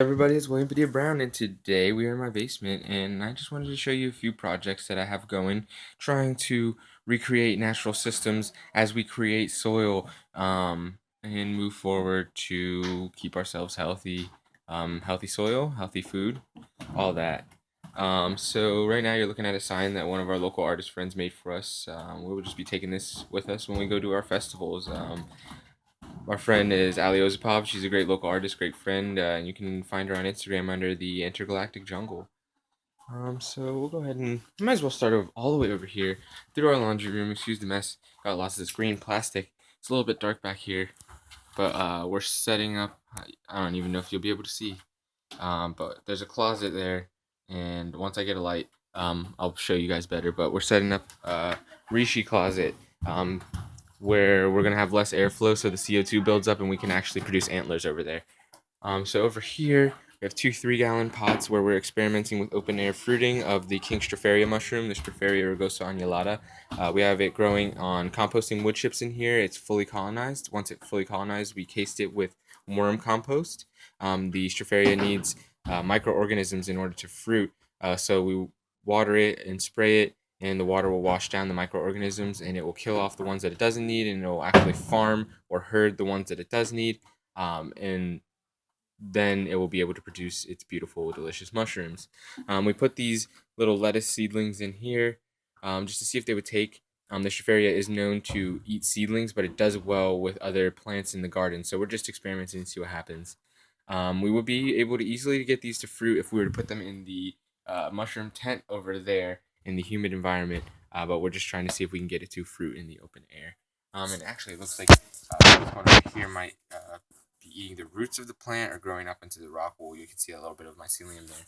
Everybody, it's William Padilla Brown, and today we are in my basement, and I just wanted to show you a few projects that I have going, trying to recreate natural systems as we create soil, and move forward to keep ourselves healthy, healthy soil, healthy food, all that. So right now you're looking at a sign that one of our local artist friends made for us. We will just be taking this with us when we go to our festivals. Our friend is Ali Ozapov. She's a great local artist, great friend, and you can find her on Instagram under the Intergalactic Jungle. So we'll go ahead and I might as well start over, all the way over here through our laundry room. Excuse the mess. Got lots of this green plastic. It's a little bit dark back here, but we're setting up. I don't even know if you'll be able to see. But there's a closet there, and once I get a light, I'll show you guys better. But we're setting up a Rishi closet. Where we're gonna have less airflow, so the CO2 builds up, and we can actually produce antlers over there. So over here, we have two 3-gallon pots where we're experimenting with open air fruiting of the King Stropharia mushroom, the Stropharia rugosa annulata. We have it growing on composting wood chips in here. It's fully colonized. Once it's fully colonized, we cased it with worm compost. The Stropharia needs microorganisms in order to fruit, so we water it and spray it, and the water will wash down the microorganisms, and it will kill off the ones that it doesn't need, and it will actually farm or herd the ones that it does need. And then it will be able to produce its beautiful, delicious mushrooms. We put these little lettuce seedlings in here just to see if they would take. The Stropharia is known to eat seedlings, but it does well with other plants in the garden. So we're just experimenting to see what happens. We would be able to easily get these to fruit if we were to put them in the mushroom tent over there in the humid environment. But we're just trying to see if we can get it to fruit in the open air. And actually, it looks like this one right here might be eating the roots of the plant or growing up into the rock wool. You can see a little bit of mycelium there.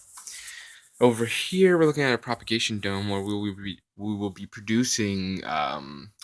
Over here, we're looking at a propagation dome where we will be producing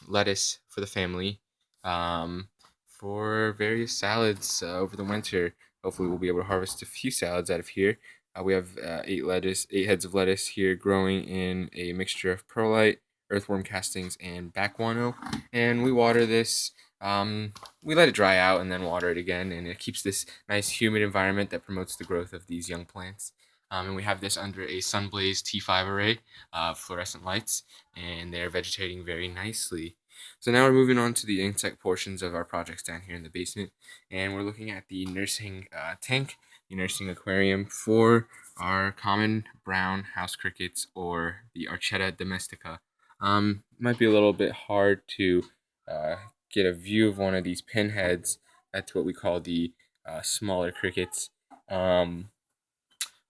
lettuce for the family for various salads over the winter. Hopefully, we'll be able to harvest a few salads out of here. We have 8 heads of lettuce here growing in a mixture of perlite, earthworm castings, and backguano. And we water this. We let it dry out and then water it again, and it keeps this nice humid environment that promotes the growth of these young plants. And we have this under a Sunblaze T5 array of fluorescent lights, and they're vegetating very nicely. So now we're moving on to the insect portions of our projects down here in the basement, and we're looking at the nursing tank, the nursing aquarium for our common brown house crickets, or the Archetta domestica. Might be a little bit hard to uh, get a view of one of these pinheads. That's what we call the smaller crickets. Um,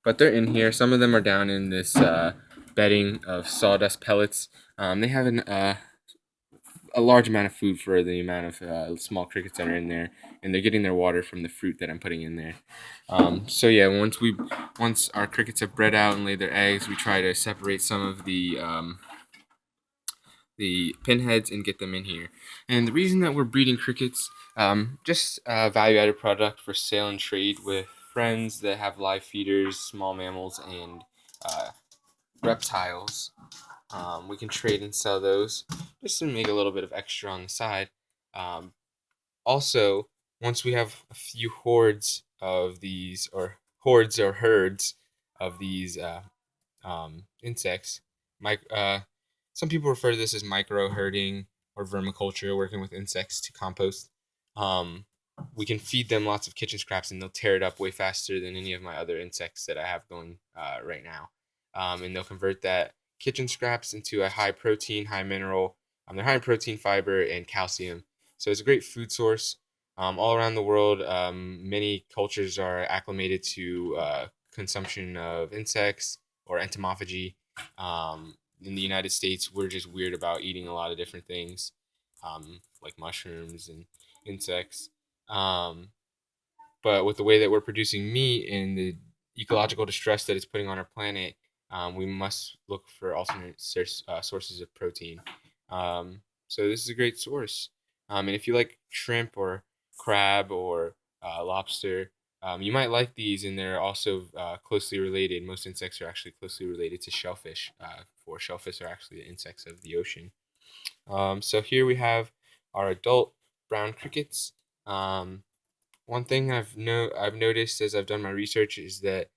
but they're in here. Some of them are down in this bedding of sawdust pellets. They have a large amount of food for the amount of small crickets that are in there, and they're getting their water from the fruit that I'm putting in there. So yeah, once our crickets have bred out and laid their eggs, we try to separate some of the pinheads and get them in here. And the reason that we're breeding crickets, just a value-added product for sale and trade with friends that have live feeders, small mammals, and uh, reptiles. We can trade and sell those just to make a little bit of extra on the side. Um, Also, once we have a few hordes of these, or hordes or herds of these insects, mic- uh, some people refer to this as micro herding or vermiculture, working with insects to compost. Um, we can feed them lots of kitchen scraps, and they'll tear it up way faster than any of my other insects that I have going right now. And they'll convert that kitchen scraps into a high protein, high mineral. They're high in protein, fiber, and calcium. So it's a great food source. All around the world, many cultures are acclimated to consumption of insects or entomopagy. In the United States, we're just weird about eating a lot of different things, like mushrooms and insects. Um, but with the way that we're producing meat and the ecological distress that it's putting on our planet, we must look for alternate sources of protein. So this is a great source. And if you like shrimp or crab or lobster, you might like these, and they're also closely related. Most insects are actually closely related to shellfish, for shellfish are actually the insects of the ocean. So here we have our adult brown crickets. Um, One thing I've noticed as I've done my research is that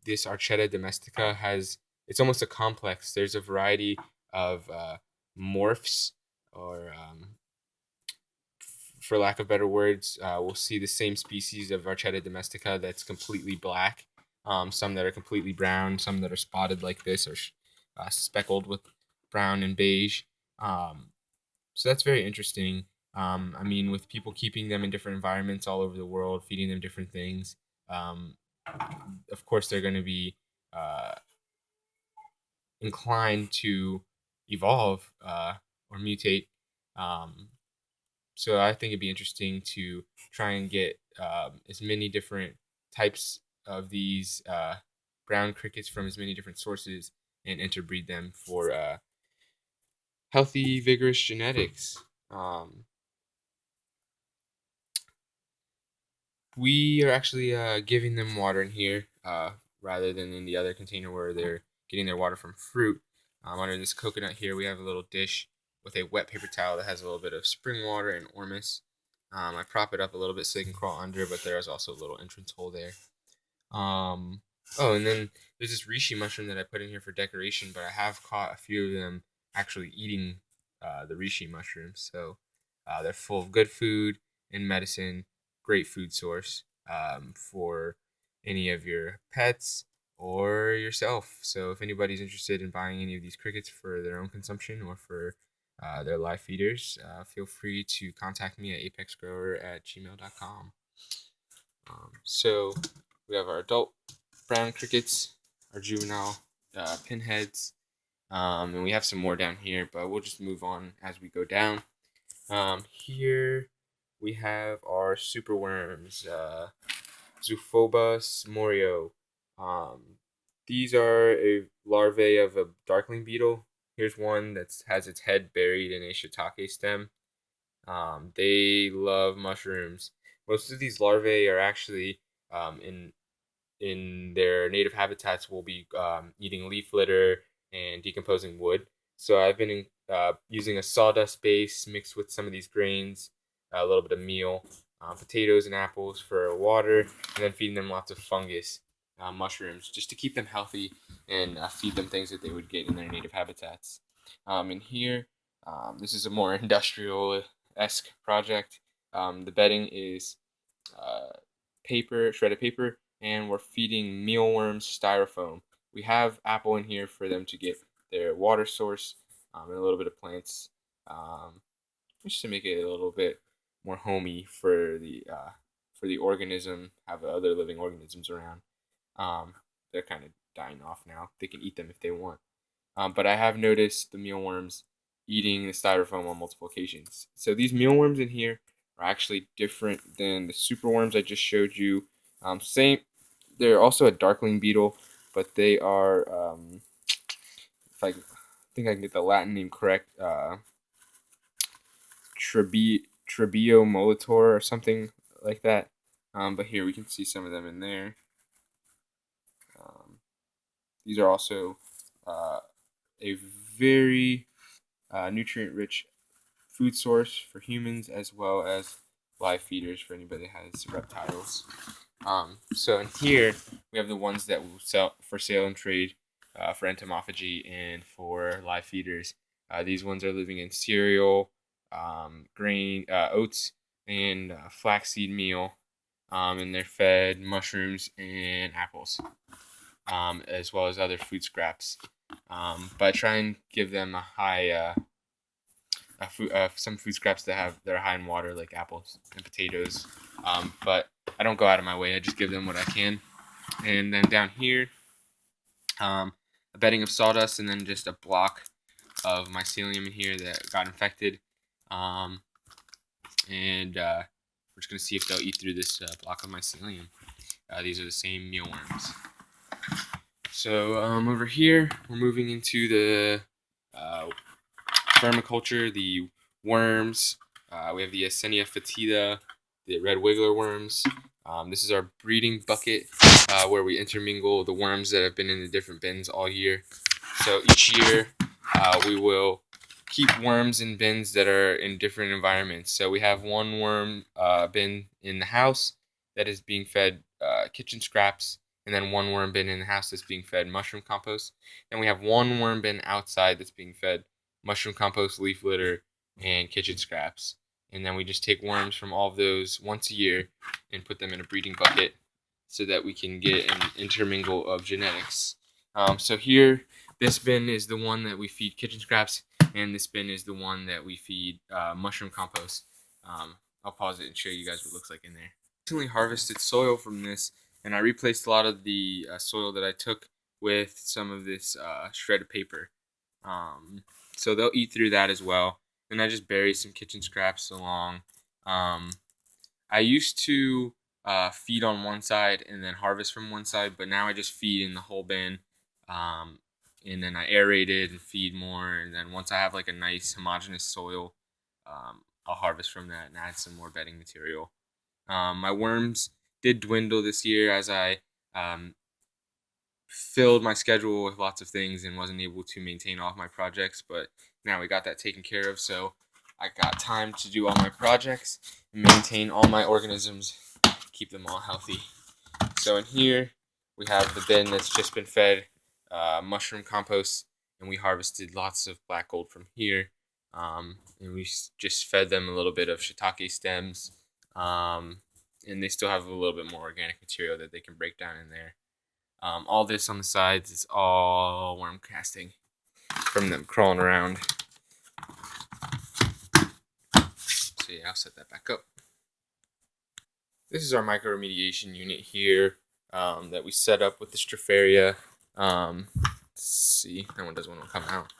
this Archetta domestica it's almost a complex. There's a variety of morphs, or for lack of better words, we'll see the same species of Archetta domestica that's completely black, some that are completely brown, some that are spotted like this, or speckled with brown and beige. Um, so that's very interesting. I mean, with people keeping them in different environments all over the world, feeding them different things, um, of course they're going to be uh, inclined to evolve or mutate. Um, so I think it'd be interesting to try and get as many different types of these brown crickets from as many different sources and interbreed them for healthy, vigorous genetics. Um, We are actually giving them water in here rather than in the other container where they're getting their water from fruit. Under this coconut here, we have a little dish with a wet paper towel that has a little bit of spring water and ormus. I prop it up a little bit so they can crawl under, but there is also a little entrance hole there. Um, oh, and then there's this reishi mushroom that I put in here for decoration, but I have caught a few of them actually eating the reishi mushrooms. So they're full of good food and medicine, great food source for any of your pets or yourself. So if anybody's interested in buying any of these crickets for their own consumption or for their live feeders, feel free to contact me at apexgrower@gmail.com. So we have our adult brown crickets, our juvenile pinheads, and we have some more down here, but we'll just move on as we go down. Here we have our superworms, Zophobus morio. These are a larvae of a darkling beetle. Here's one that has its head buried in a shiitake stem. They love mushrooms. Most of these larvae are actually in their native habitats will be eating leaf litter and decomposing wood. So I've been using a sawdust base mixed with some of these grains, a little bit of meal, potatoes and apples for water, and then feeding them lots of fungus, mushrooms, just to keep them healthy and feed them things that they would get in their native habitats. And here, this is a more industrial-esque project. The bedding is shredded paper, and we're feeding mealworms styrofoam. We have apple in here for them to get their water source and a little bit of plants, just to make it a little bit more homey for the organism. Have other living organisms around. They're kind of dying off now. They can eat them if they want. But I have noticed the mealworms eating the styrofoam on multiple occasions. So these mealworms in here are actually different than the superworms I just showed you. Same, they're also a darkling beetle, but they are, if I think I can get the Latin name correct, Trebio molitor or something like that. But here we can see some of them in there. These are also a very nutrient-rich food source for humans as well as live feeders for anybody that has reptiles. So in here we have the ones that will sell for sale and trade for entomopagy and for live feeders. These ones are living in cereal, grain, oats, and flaxseed meal, and they're fed mushrooms and apples, as well as other food scraps. But I try and give them a high some food scraps that are high in water, like apples and potatoes. But I don't go out of my way. I just give them what I can. And then down here, a bedding of sawdust, and then just a block of mycelium in here that got infected. And we're just gonna see if they'll eat through this block of mycelium. These are the same mealworms. So over here, we're moving into the permaculture, the worms. We have the Asenia fetida, the red wiggler worms. This is our breeding bucket where we intermingle the worms that have been in the different bins all year. So each year we will keep worms in bins that are in different environments. So we have one worm bin in the house that is being fed kitchen scraps, and then one worm bin in the house that's being fed mushroom compost. And we have one worm bin outside that's being fed mushroom compost, leaf litter, and kitchen scraps. And then we just take worms from all of those once a year and put them in a breeding bucket so that we can get an intermingle of genetics. So here, this bin is the one that we feed kitchen scraps, and this bin is the one that we feed mushroom compost. I'll pause it and show you guys what it looks like in there. Recently harvested soil from this, and I replaced a lot of the soil that I took with some of this shredded paper. So they'll eat through that as well. And I just bury some kitchen scraps along. I used to feed on one side and then harvest from one side, but now I just feed in the whole bin. And then I aerate it and feed more. And then once I have like a nice homogeneous soil, I'll harvest from that and add some more bedding material. My worms did dwindle this year as I filled my schedule with lots of things and wasn't able to maintain all of my projects, but now we got that taken care of, so I got time to do all my projects and maintain all my organisms, keep them all healthy. So in here we have the bin that's just been fed mushroom compost, and we harvested lots of black gold from here, and we just fed them a little bit of shiitake stems, and they still have a little bit more organic material that they can break down in there. All this on the sides is all worm casting from them crawling around. So yeah, I'll set that back up. This is our micro-remediation unit here that we set up with the Stropharia. Let's see, that one doesn't want to come out.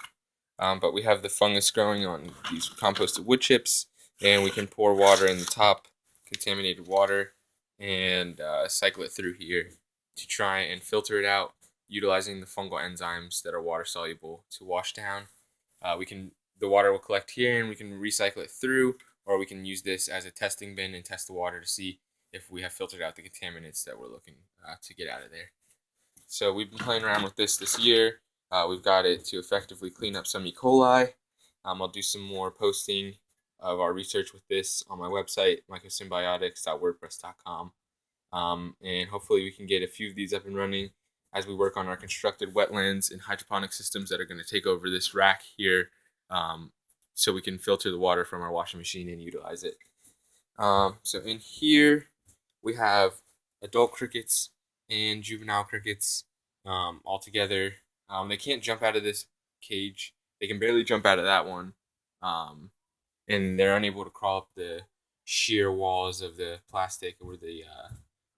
But we have the fungus growing on these composted wood chips, and we can pour water in the top, contaminated water, and cycle it through here to try and filter it out, utilizing the fungal enzymes that are water soluble to wash down. The water will collect here, and we can recycle it through, or we can use this as a testing bin and test the water to see if we have filtered out the contaminants that we're looking to get out of there. So we've been playing around with this year. We've got it to effectively clean up some E. coli. I'll do some more posting of our research with this on my website, mycosymbiotics.wordpress.com. And hopefully we can get a few of these up and running as we work on our constructed wetlands and hydroponic systems that are going to take over this rack here, so we can filter the water from our washing machine and utilize it. So in here we have adult crickets and juvenile crickets all together. They can't jump out of this cage. They can barely jump out of that one. And they're unable to crawl up the sheer walls of the plastic or the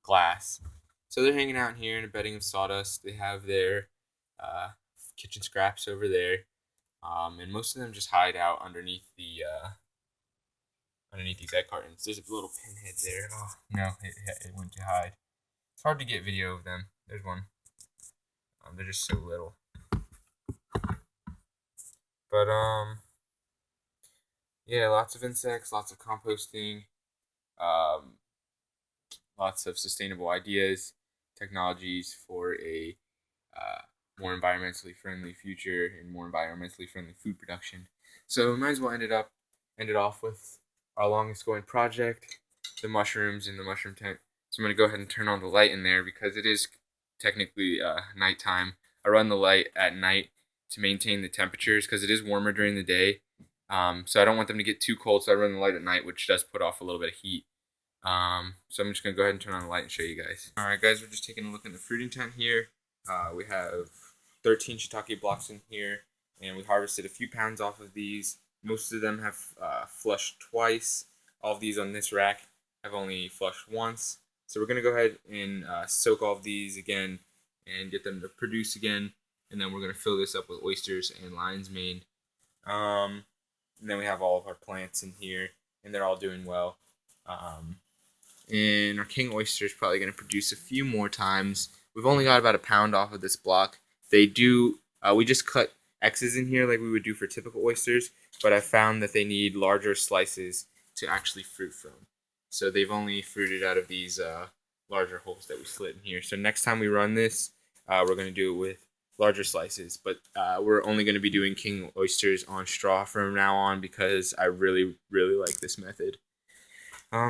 glass. So they're hanging out in here in a bedding of sawdust. They have their kitchen scraps over there. And most of them just hide out underneath these egg cartons. There's a little pinhead there. Oh, no, it went to hide. It's hard to get video of them. There's one. They're just so little. But, yeah, lots of insects, lots of composting, lots of sustainable ideas, technologies for a more environmentally friendly future and more environmentally friendly food production. So we might as well end it off with our longest going project, the mushrooms in the mushroom tent. So I'm going to go ahead and turn on the light in there because it is technically nighttime. I run the light at night to maintain the temperatures because it is warmer during the day. So I don't want them to get too cold, so I run the light at night, which does put off a little bit of heat. So I'm just going to go ahead and turn on the light and show you guys. Alright guys, we're just taking a look in the fruiting tent here. We have 13 shiitake blocks in here, and we harvested a few pounds off of these. Most of them have flushed twice. All of these on this rack have only flushed once. So we're going to go ahead and soak all of these again and get them to produce again. And then we're going to fill this up with oysters and lion's mane. And then we have all of our plants in here, and they're all doing well. And our king oyster is probably going to produce a few more times. We've only got about a pound off of this block. They do, we just cut X's in here like we would do for typical oysters, but I found that they need larger slices to actually fruit from. So they've only fruited out of these larger holes that we slit in here. So next time we run this, we're going to do it with larger slices. But we're only going to be doing king oysters on straw from now on because I really, really like this method.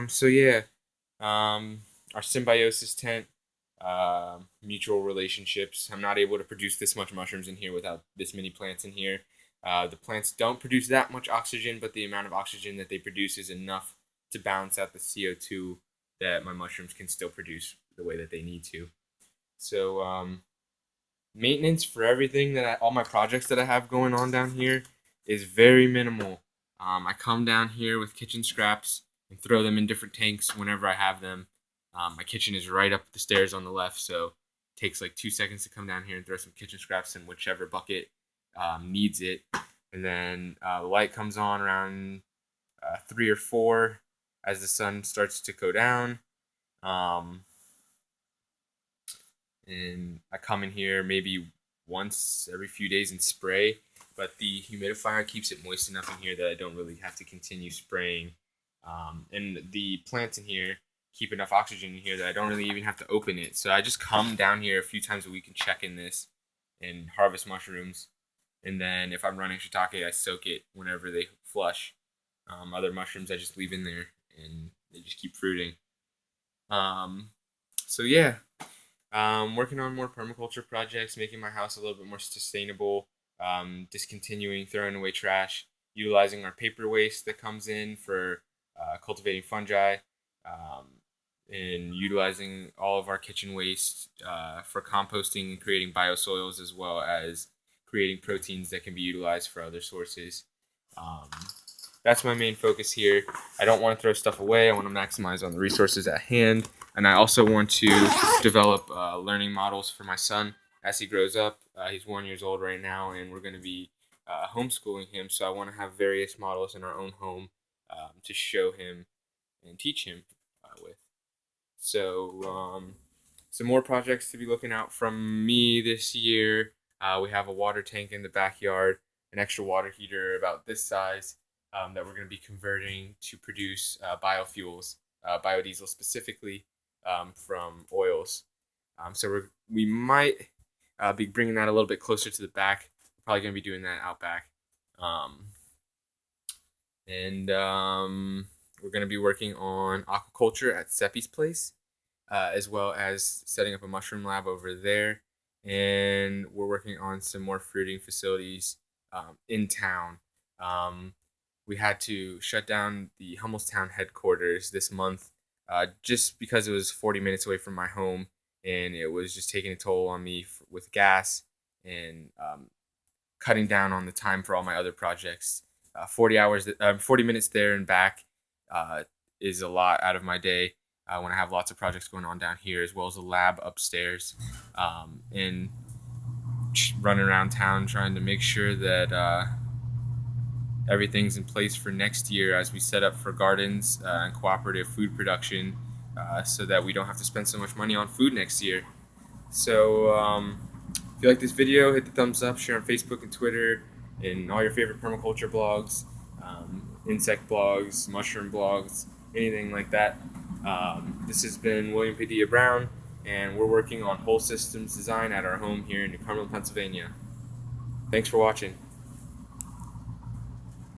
So yeah, our symbiosis tent, mutual relationships. I'm not able to produce this much mushrooms in here without this many plants in here. The plants don't produce that much oxygen, but the amount of oxygen that they produce is enough to balance out the CO2 that my mushrooms can still produce the way that they need to. So maintenance for everything all my projects that I have going on down here is very minimal. I come down here with kitchen scraps and throw them in different tanks whenever I have them. My kitchen is right up the stairs on the left, so it takes like 2 seconds to come down here and throw some kitchen scraps in whichever bucket needs it. And then the light comes on around 3 or 4 as the sun starts to go down. And I come in here maybe once every few days and spray, but the humidifier keeps it moist enough in here that I don't really have to continue spraying. And the plants in here keep enough oxygen in here that I don't really even have to open it. So I just come down here a few times a week and check in this and harvest mushrooms. And then if I'm running shiitake, I soak it whenever they flush. Other mushrooms I just leave in there and they just keep fruiting. So yeah, working on more permaculture projects, making my house a little bit more sustainable, discontinuing throwing away trash, utilizing our paper waste that comes in for cultivating fungi, and utilizing all of our kitchen waste for composting and creating biosoils, as well as creating proteins that can be utilized for other sources. That's my main focus here. I don't want to throw stuff away. I want to maximize on the resources at hand. And I also want to develop learning models for my son as he grows up. He's 1 year old right now, and we're going to be homeschooling him. So I want to have various models in our own home to show him and teach him with. So some more projects to be looking out from me this year. We have a water tank in the backyard, an extra water heater about this size that we're going to be converting to produce biofuels, biodiesel specifically from oils. So we might be bringing that a little bit closer to the back. We're probably going to be doing that out back. And we're going to be working on aquaculture at Seppi's place, as well as setting up a mushroom lab over there. And we're working on some more fruiting facilities in town. We had to shut down the Hummelstown headquarters this month just because it was 40 minutes away from my home, and it was just taking a toll on me with gas and cutting down on the time for all my other projects. 40 minutes there and back is a lot out of my day when I have lots of projects going on down here, as well as a lab upstairs, and running around town trying to make sure that everything's in place for next year as we set up for gardens and cooperative food production, so that we don't have to spend so much money on food next year. So if you like this video, hit the thumbs up, share on Facebook and Twitter, and all your favorite permaculture blogs, insect blogs, mushroom blogs, anything like that. This has been William Padilla Brown, and we're working on whole systems design at our home here in New Carmel, Pennsylvania. Thanks for watching.